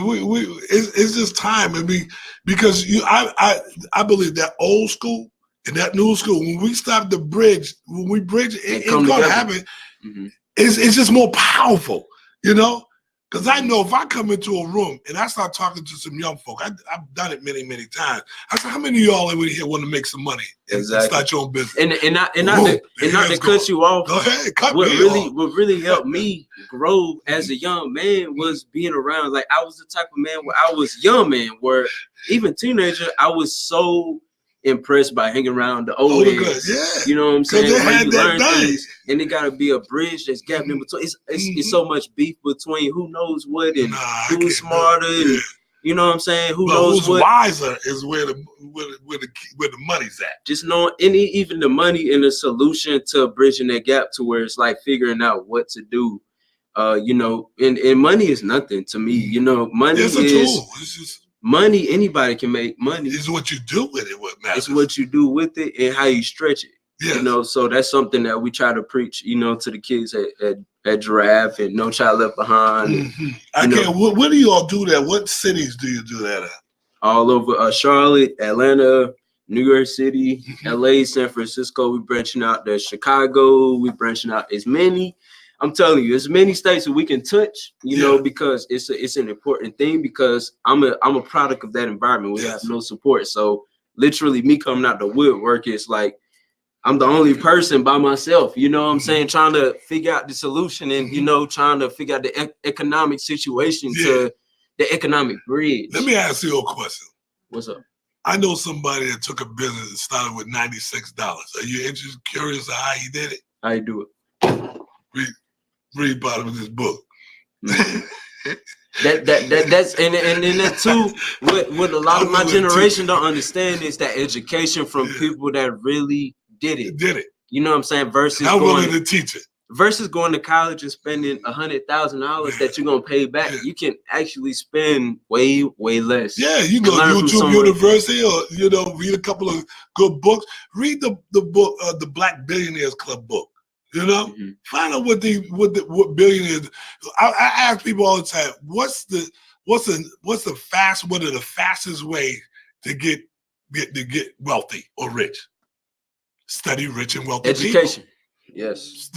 it's just time. I mean, because I believe that old school and that new school, when we stop the bridge, when we bridge, it's come going to together. happen. Mm-hmm. It's just more powerful, you know? Because I know if I come into a room and I start talking to some young folk, I've done it many, many times. I said, how many of y'all over here want to make some money and start your own business? And not to cut you off. Go ahead, cut What me really off. what really helped me grow as a young man was being around. Like I was the type of man where I was young man, where even teenager, I was so impressed by hanging around the old heads. Yeah. You know what I'm saying? They Where had you that learn thing. things, and it gotta be a bridge that's gapped in between. It's so much beef between who knows what and I can't who's do it. smarter and Yeah. you know what I'm saying? Who But knows who's what? wiser is where the money's at. Just knowing even the money and the solution to bridging that gap to where it's like figuring out what to do. You know, and money is nothing to me. You know, money It's a is tool. It's just money. Anybody can make money. it's what you do with it. What matters. It's what you do with it and how you stretch it. Yes. You know, so that's something that we try to preach, you know, to the kids at Giraffe and No Child Left Behind, and Mhm. I you know, can't. Where do you all do that? What cities do you do that at? all over Charlotte, Atlanta, New York City, LA, San Francisco. We branching out to Chicago. We branching out as many. I'm telling you, as many states that we can touch, you know, because it's an important thing. Because I'm a product of that environment. We have no support, so literally me coming out the woodwork is like I'm the only person by myself. You know what I'm saying? Trying to figure out the solution and you know trying to figure out the economic situation to the economic bridge. Let me ask you a question. What's up? I know somebody that took a business and started with $96. Are you interested, curious of how he did it? How you do it? Read part of this book. That's and then that too. What a lot of my generation don't understand is that education from people that really did it. Did it? You know what I'm saying? Versus I'm willing going to teach it. versus going to college and spending $100,000 that you're gonna pay back. You can actually spend way less. Yeah, you go Learn from YouTube someone. University, or you know, read a couple of good books. Read the book, the Black Billionaires Club book. You know, find out what billionaires. I ask people all the time, what are the fastest way to get wealthy or rich? Study rich and wealthy Education. people. Yes.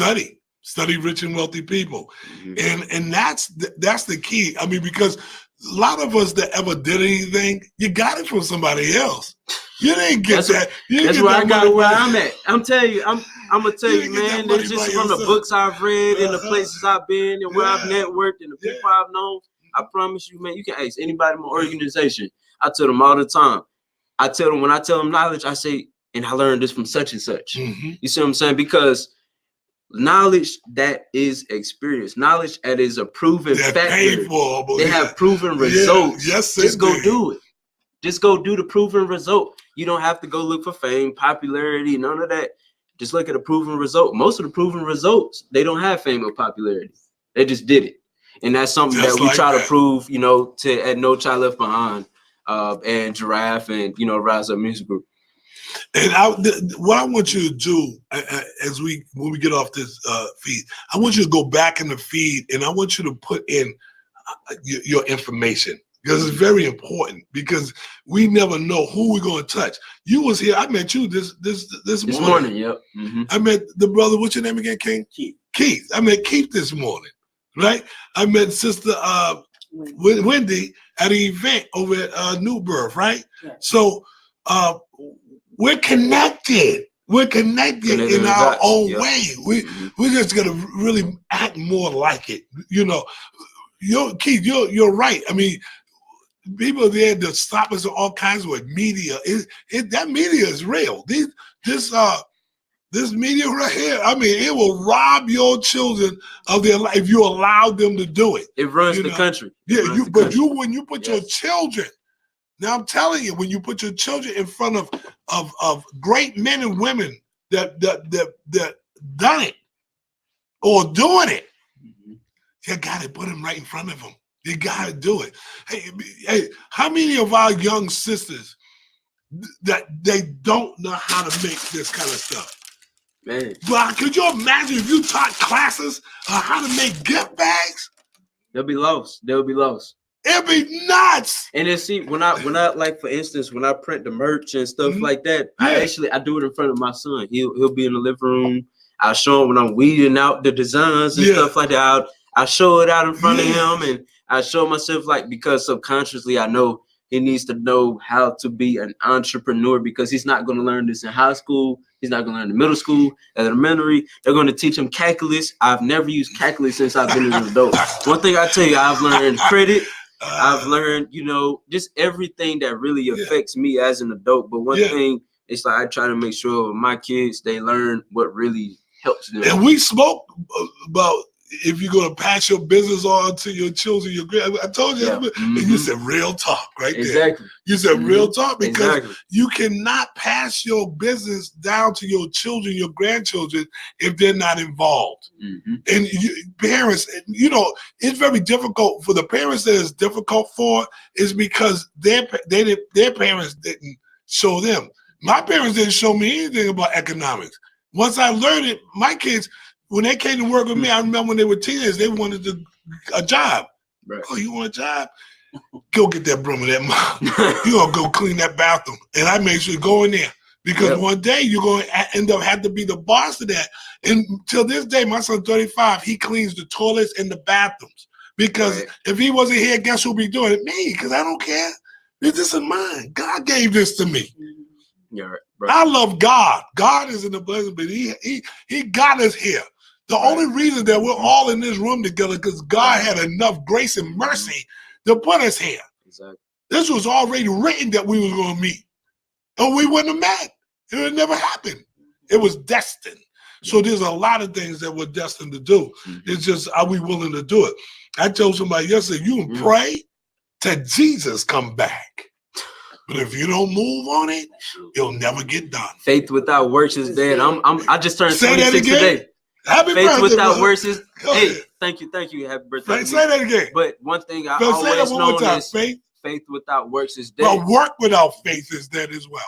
Study rich and wealthy people. And that's the key. I mean, because a lot of us that ever did anything, you got it from somebody else. You didn't get that. That's where I got it where I'm at. I'm telling you, I'm gonna tell you, man, it's just from the books I've read and the places I've been and where I've networked and the people I've known. I promise you, man, you can ask anybody in my organization. I tell them all the time. I tell them when I tell them knowledge, I say, and I learned this from such and such. You see what I'm saying? Because knowledge that is experience, knowledge that is a proven factor. They have proven results. Just go do it. Just go do the proven result. You don't have to go look for fame, popularity, none of that. Just look at a proven result. Most of the proven results, they don't have fame or popularity. They just did it. And that's something that we try to prove, you know, at No Child Left Behind and Giraffe and, you know, Rise Up Music Group. And what I want you to do when we get off this feed, I want you to go back in the feed and I want you to put in your information. Because it's very important, because we never know who we're going to touch. You was here. I met you this morning. Yep. I met the brother. What's your name again, King? Keith. I met Keith this morning, right? I met Sister with Wendy at an event over at New Birth, right? Yeah. So we're connected. We're connected in our own way. We're just gonna really act more like it. You know, Keith, you're right. I mean, people are there to stop us on all kinds of media. That media is real. This media right here, I mean, it will rob your children of their life if you allow them to do it. It runs the country. Yeah, when you put your children, now I'm telling you, when you put your children in front of great men and women that done it or doing it, you got to put them right in front of them. You got to do it. Hey, how many of our young sisters that they don't know how to make this kind of stuff? Man, But could you imagine if you taught classes on how to make gift bags? they'll be lost. They'll be lost. It'd be nuts. And then see, when I like, for instance, when I print the merch and stuff like that, Yeah. I do it in front of my son. He'll be in the living room. I'll show him when I'm weeding out the designs and stuff like that. I'll show it out in front of him, and I show myself, like, because subconsciously I know he needs to know how to be an entrepreneur, because he's not going to learn this in high school. He's not going to learn in middle school, elementary. They're going to teach him calculus. I've never used calculus since I've been an adult. One thing I tell you, I've learned credit. I've learned, just everything that really affects me as an adult. But one thing, it's like I try to make sure my kids, they learn what really helps them. And we spoke about if you're gonna pass your business on to your children, I told you, and you said real talk right there. Exactly. You said real talk, because Exactly. you cannot pass your business down to your children, your grandchildren, if they're not involved. And parents, it's very difficult for the parents. That it's difficult for is because their parents didn't show them. My parents didn't show me anything about economics. Once I learned it, my kids, when they came to work with me, I remember when they were teenagers, they wanted a job. Right. Oh, you want a job? Go get that broom and that mop. You're going to go clean that bathroom. And I made sure to go in there. Because one day you're going to end up having to be the boss of that. And till this day, my son's 35, he cleans the toilets and the bathrooms. Because if he wasn't here, guess who'll be doing it? Me, because I don't care. This is mine. God gave this to me. Yeah, right. I love God. God is in the blessing, but he got us here. The only reason that we're all in this room together because God had enough grace and mercy to put us here. Exactly. This was already written that we was going to meet. And we wouldn't have met. It would never happen. It was destined. So there's a lot of things that we're destined to do. It's just, are we willing to do it? I told somebody yesterday, you can pray till Jesus come back. But if you don't move on it, you'll never get done. Faith without works is dead. I just turned Say that 26 again? today. Happy Faith birthday, without brother. works is Go hey, ahead. thank you. Happy birthday. Say that again. But one thing I Say that always one more known time. is Faith without works is dead. But work without faith is dead as well.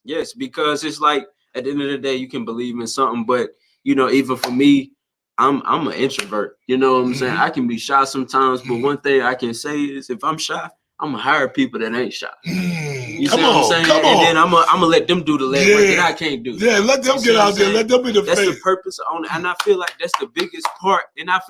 Yes, because it's like at the end of the day, you can believe in something, but even for me, I'm an introvert. You know what I'm saying? I can be shy sometimes, but one thing I can say is if I'm shy, I'm gonna hire people that ain't shy. You see what I'm saying? And then I'm gonna let them do the legwork that I can't do. Yeah, let them get out there. Let them be the That's faith. the purpose on it. And I feel like that's the biggest part. And I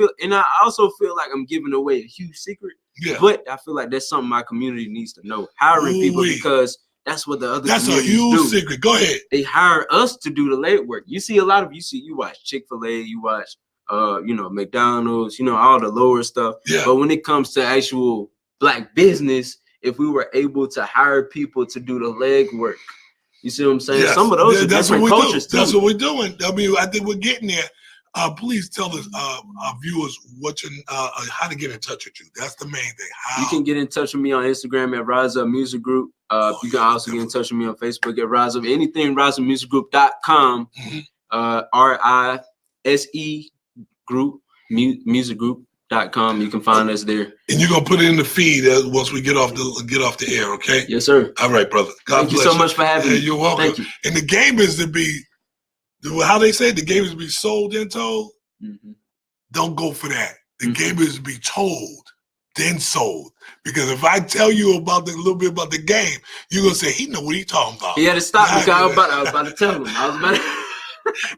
also feel like I'm giving away a huge secret. Yeah. But I feel like that's something my community needs to know. Hiring people, because that's what the other That's a communities huge do. secret. Go ahead. They hire us to do the legwork. You see a lot of you watch Chick-fil-A, you watch McDonald's, all the lower stuff. Yeah. But when it comes to actual Black business, if we were able to hire people to do the legwork, you see what I'm saying? Yes. Some of those are That's different what we cultures do. That's too. what we're doing. I mean, I think we're getting there. Please tell us, our viewers, how to get in touch with you. That's the main thing. How? You can get in touch with me on Instagram at Rise Up Music Group. You can also get in touch with me on Facebook at Rise Up. Anything riseupmusicgroup.com. RISE Group, musicgroup.com. You can find us there. And you're gonna put it in the feed once we get off the air, okay? Yes, sir. All right, brother. God Thank you bless so much for having me. You're welcome. Thank you. And the game is to be, how they say, the game is to be sold and told. Don't go for that. The game is to be told, then sold. Because if I tell you about a little bit about the game, you're gonna say he know what he talking about. He had to stop me because I was about to tell him.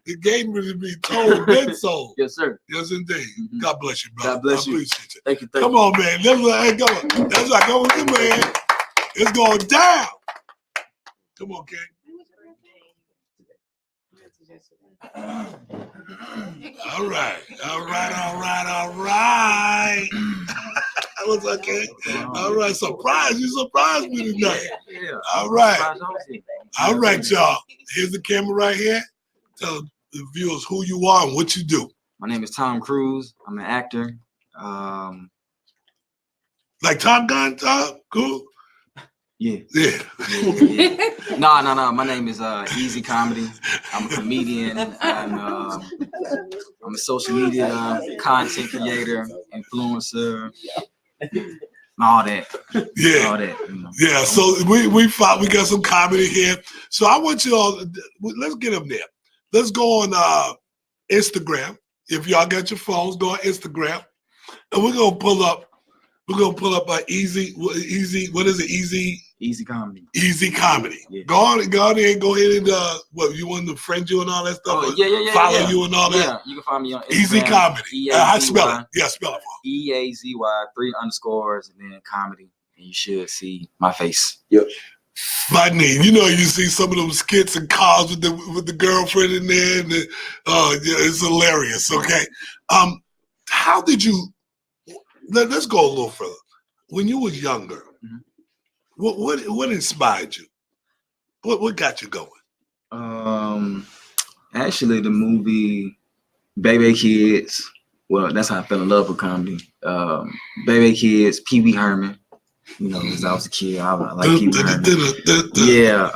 The game really be told, been sold. Yes, sir. Yes, indeed. Mhm. God bless you, brother. God bless I you. appreciate you. Thank you. Thank Come you. on, man. That's what I go. That's like, come on, man. It's going down. Come on, King. All right. That was okay. All right. Surprise. You surprised me tonight. Yeah. All right. Surprise, obviously. All right, y'all. Here's the camera right here. Tell the viewers who you are and what you do. My name is Tom Cruise. I'm an actor. Like Top Gun, Tom? Cool? Yeah. Yeah. No. My name is Easy Comedy. I'm a comedian. I'm a social media content creator, influencer, all that. Yeah. All that. You know. Yeah, so we got some comedy here. So I want you all, let's get them there. Let's go on Instagram. If y'all got your phones, go on Instagram. And we're gonna pull up Easy, what is it? Easy Comedy. Easy Comedy. Yeah. Go on there and go ahead and what, you want to friend you and all that stuff? Oh, yeah. Follow you and all that? Yeah, you can find me on Instagram. Easy Comedy. How spell it? Yeah, spell it for me. EAZY 3 underscores and then comedy. And you should see my face. My name. You know, you see some of them skits and cars with the girlfriend in there, and yeah, it's hilarious. Okay, how did you? Let's go a little further. When you was younger, what inspired you? What got you going? Actually, the movie Baby Kids. Well, that's how I fell in love with comedy. Baby Kids, Pee Wee Herman. You know, because I was a kid, I like Pee Wee Herman. Yeah,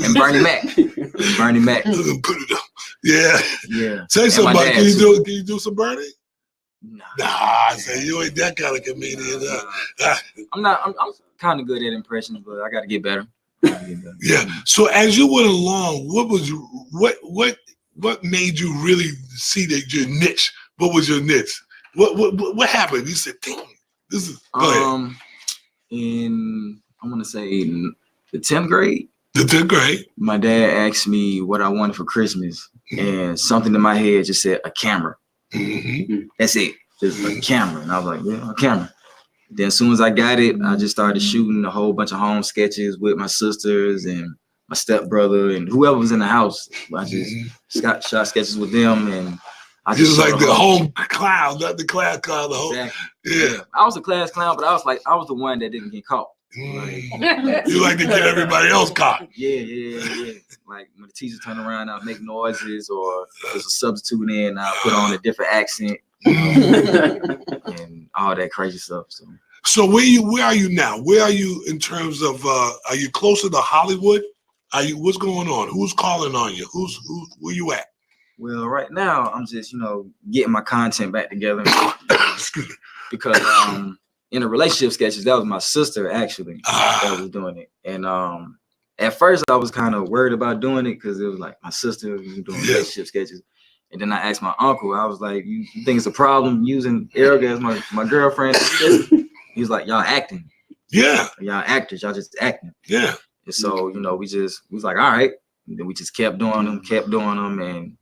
and Bernie Mac. Put it up. Yeah. Yeah. Say And something. my About, dad, can you do some Bernie? Nah. Nah, I say you ain't that kind of comedian. I'm kind of good at impressions, but I got to get better. Yeah. So as you went along, what made you really see that your niche? What was your niche? What happened? You said, "Damn, this is." Go ahead. I want to say in the 10th grade. The 10th grade. My dad asked me what I wanted for Christmas, and something in my head just said a camera. Mm-hmm. That's it, just a camera. And I was like, yeah, a camera. Then as soon as I got it, I just started shooting a whole bunch of home sketches with my sisters and my stepbrother and whoever was in the house. I just shot sketches with them, and I just showed like the home clown, not the class clown. The whole, exactly. yeah. I was a class clown, but I was the one that didn't get caught. You like to get everybody else caught. Yeah. Like when the teacher turn around, I'll make noises, or there's a substitute in, I'll put on a different accent, and all that crazy stuff. So where are you now? Where are you in terms of? Are you closer to Hollywood? What's going on? Who's calling on you? Where you at? Well, right now I'm just getting my content back together because in the relationship sketches, that was my sister actually that was doing it. And at first I was kind of worried about doing it because it was like my sister was doing relationship sketches. And then I asked my uncle, I was like, you think it's a problem using Erica as my girlfriend? He was like, y'all acting. Yeah. Y'all actors, y'all just acting. Yeah. And so, we was like, all right. And then we just kept doing them. And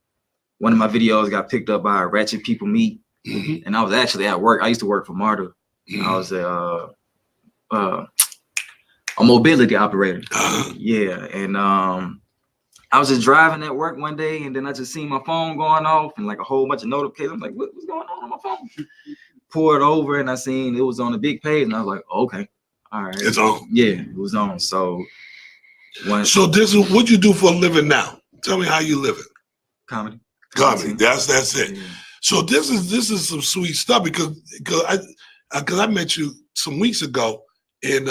one of my videos got picked up by Ratchet People Meet. Mm-hmm. And I was actually at work. I used to work for MARTA. Mm-hmm. I was a mobility operator. Yeah. And I was just driving at work one day, and then I just seen my phone going off and like a whole bunch of notifications. I'm like, what's going on my phone? Poured over, and I seen it was on a big page, and I was like, okay, all right. It's on. Yeah, it was on. So this is what you do for a living now. Tell me how you live it. Comedy. That's it. Yeah. So this is some sweet stuff because I met you some weeks ago, and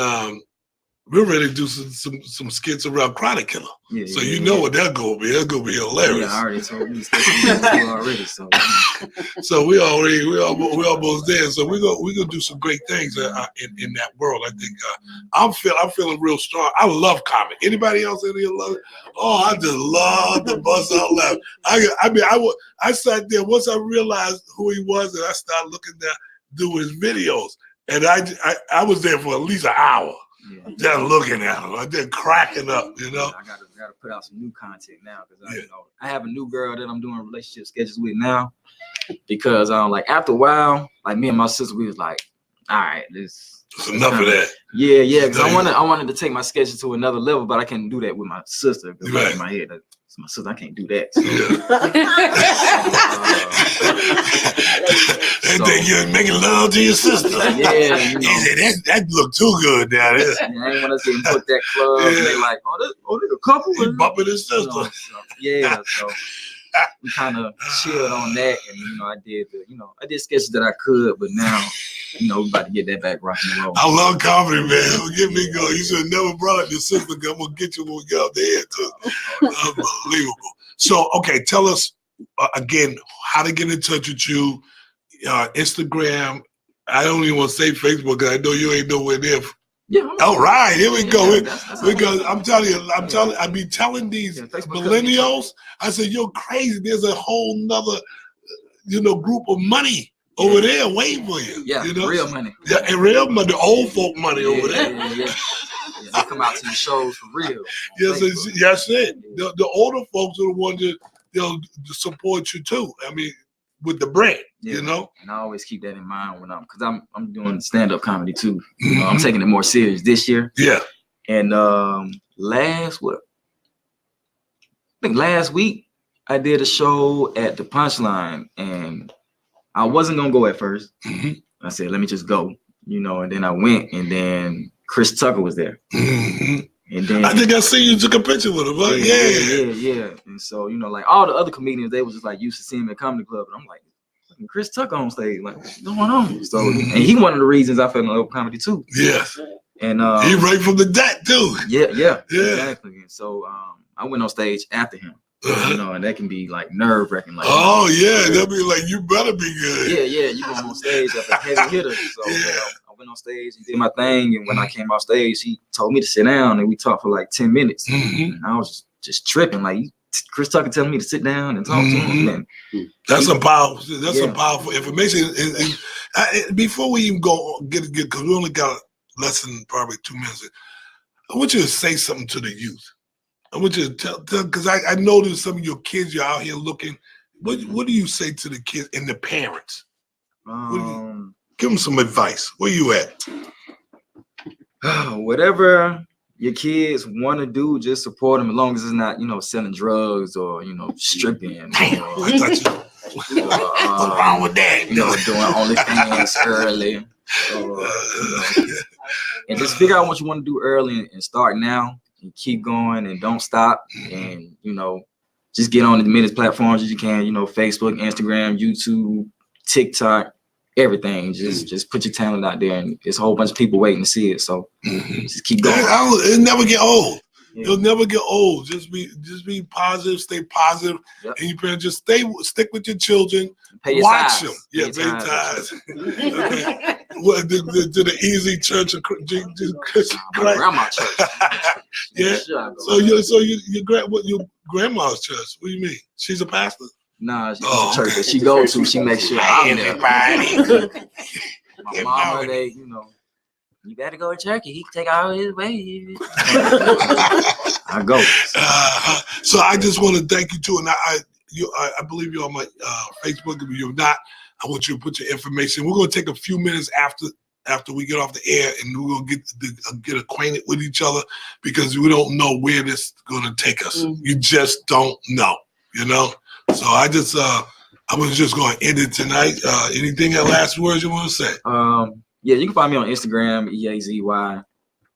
we're ready to do some skits around Chronic Killer. Yeah, so you know what that's gonna be. That's gonna be hilarious. Yeah, I already told you already. So so we almost there. So we're gonna do some great things in that world. I think I'm feeling real strong. I love comedy. Anybody else in here love it? Oh, I just love the bust out laugh. I sat there once I realized who he was, and I started looking down, doing his videos, and I was there for at least an hour. Yeah. Just looking at them, they're cracking up, you know. I gotta put out some new content now because Yeah. you know I have a new girl that I'm doing relationship sketches with now because like after a while, like me and my sister, we was like, all right, this It's enough of that. yeah, because Yeah. I wanted to take my sketches to another level, but I can't do that with my sister because Right. in my head, that's my sister, I can't do that. So, They So- think you're making love to your sister. yeah, you He know. said, that look too good down there. And I ain't want us getting booked that club. And they Yeah. like, oh, there's a couple. He bumping his You sister. know, so, yeah, so we kind of chilled on that, and you know, I did sketches that I could, but now, you know, we about to get that back rocking and rolling. I love comedy, man. Don't get me going. You should have never brought up your sister. I'm gonna get you when we get up there too. Unbelievable. So, okay, tell us again how to get in touch with you. Instagram. I don't even want to say Facebook because I know you ain't nowhere there. Yeah. All right, here we go. Yeah, that's Because I'm telling you, I be telling these Yeah, Facebook millennials, I said, you're crazy. There's a whole nother, group of money over there waiting for you. Yeah, you know? real money. Yeah, and real money, old folk money over there. Yeah. They come out to the shows for real. Yes, Facebook. that's it. The older folks are the ones that they'll support you too. I mean, with the brand, Yeah. you know. And I always keep that in mind when I'm doing stand-up comedy too. I'm taking it more serious this year. Yeah. And last week I did a show at the Punchline, and I wasn't gonna go at first. Mhm. I said, let me just go, and then I went, and then Chris Tucker was there. Mhm. And then I think I seen you took a picture with him. Huh? yeah. And so, like all the other comedians, they was just like used to seeing me at comedy club, and I'm like, Chris Tucker on stage, like, what's going on? So, and he one of the reasons I fell in love with comedy too. Yes. And He right from the deck too. yeah, exactly. And so I went on stage after him, Uh-huh. and that can be like nerve-wracking. Like, Oh yeah, they'll be like, you better be good. yeah, you going on stage after a heavy hitter. So Yeah. I went on stage and did my thing, and when I came off stage, he told me to sit down, and we talked for like 10 minutes. Mhm. And I was just tripping, like Chris Tucker telling me to sit down and talk to him. And That's some powerful. That's some Yeah. powerful information. And before we even go get because we only got less than probably 2 minutes. I want you to say something to the youth. I want you to tell because I noticed some of your kids you're out here looking. What do you say to the kids and the parents? Give them some advice. Where you at? Whatever your kids want to do, just support them as long as it's not, selling drugs or, stripping. Damn, Or, I thought you. What's wrong with that? doing OnlyFans early. And just figure out what you want to do early and start now and keep going and don't stop. And, just get on as many platforms as you can, Facebook, Instagram, YouTube, TikTok, everything. Just put your talent out there, and there's a whole bunch of people waiting to see it. So just keep going. It'll never get old. Yeah. You'll never get old. Just be positive. Stay positive, Yep. and you parents just stick with your children. Pay your Watch tithes. them. Yeah, Pay your pay tithes. ties. Okay. Well, to the Easy Church of Christ. My grandma church. Yeah. Sure, I go. So your grandma's church. What do you mean? She's a pastor? Nah, she's Oh, a church okay. that she go to. She makes sure I'm there. Everybody. My mama, they, you better go to church. He can take all his ways. I go. So I just want to thank you too, and I believe you're on my Facebook. If you're not, I want you to put your information. We're going to take a few minutes after we get off the air, and we're going to get acquainted with each other because we don't know where this is going to take us. Mhm. You just don't know, So I was just going to end it tonight. Anything last words you want to say? Yeah, you can find me on Instagram, EAZY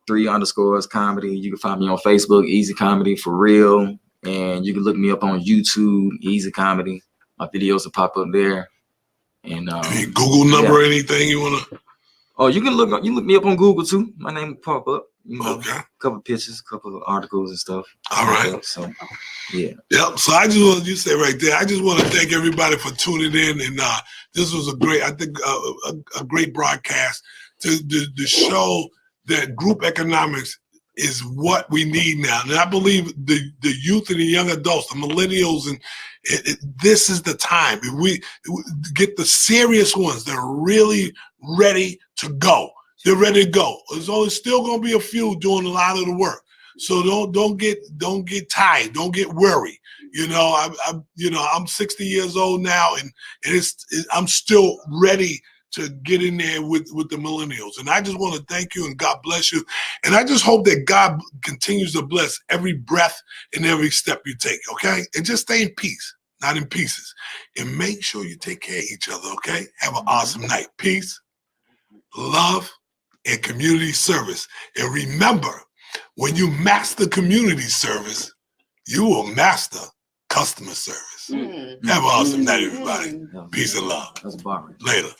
3_ comedy. You can find me on Facebook, Easy Comedy for real. And you can look me up on YouTube, Easy Comedy. My videos will pop up there. And Any Google number or anything you want to? oh, you look me up on Google too. My name will pop up. Okay. A couple of pictures, a couple of articles and stuff. All right. So yeah. Yep. So I just want you say right there. I just want to thank everybody for tuning in, and this was a great broadcast to show that group economics is what we need now. And I believe the youth and the young adults, the millennials, and this is the time. If we get the serious ones that are really ready to go, they're ready to go. There's only still going to be a few doing a lot of the work. So don't get tired. Don't get worried. You know, I'm 60 years old now, and I'm still ready to get in there with the millennials. And I just want to thank you and God bless you. And I just hope that God continues to bless every breath and every step you take, okay? And just stay in peace, not in pieces. And make sure you take care of each other, okay? Have an awesome night. Peace, love, and community service. And remember, when you master community service, you will master customer service. Have an awesome night, everybody. Peace and love. That's a bar. Later.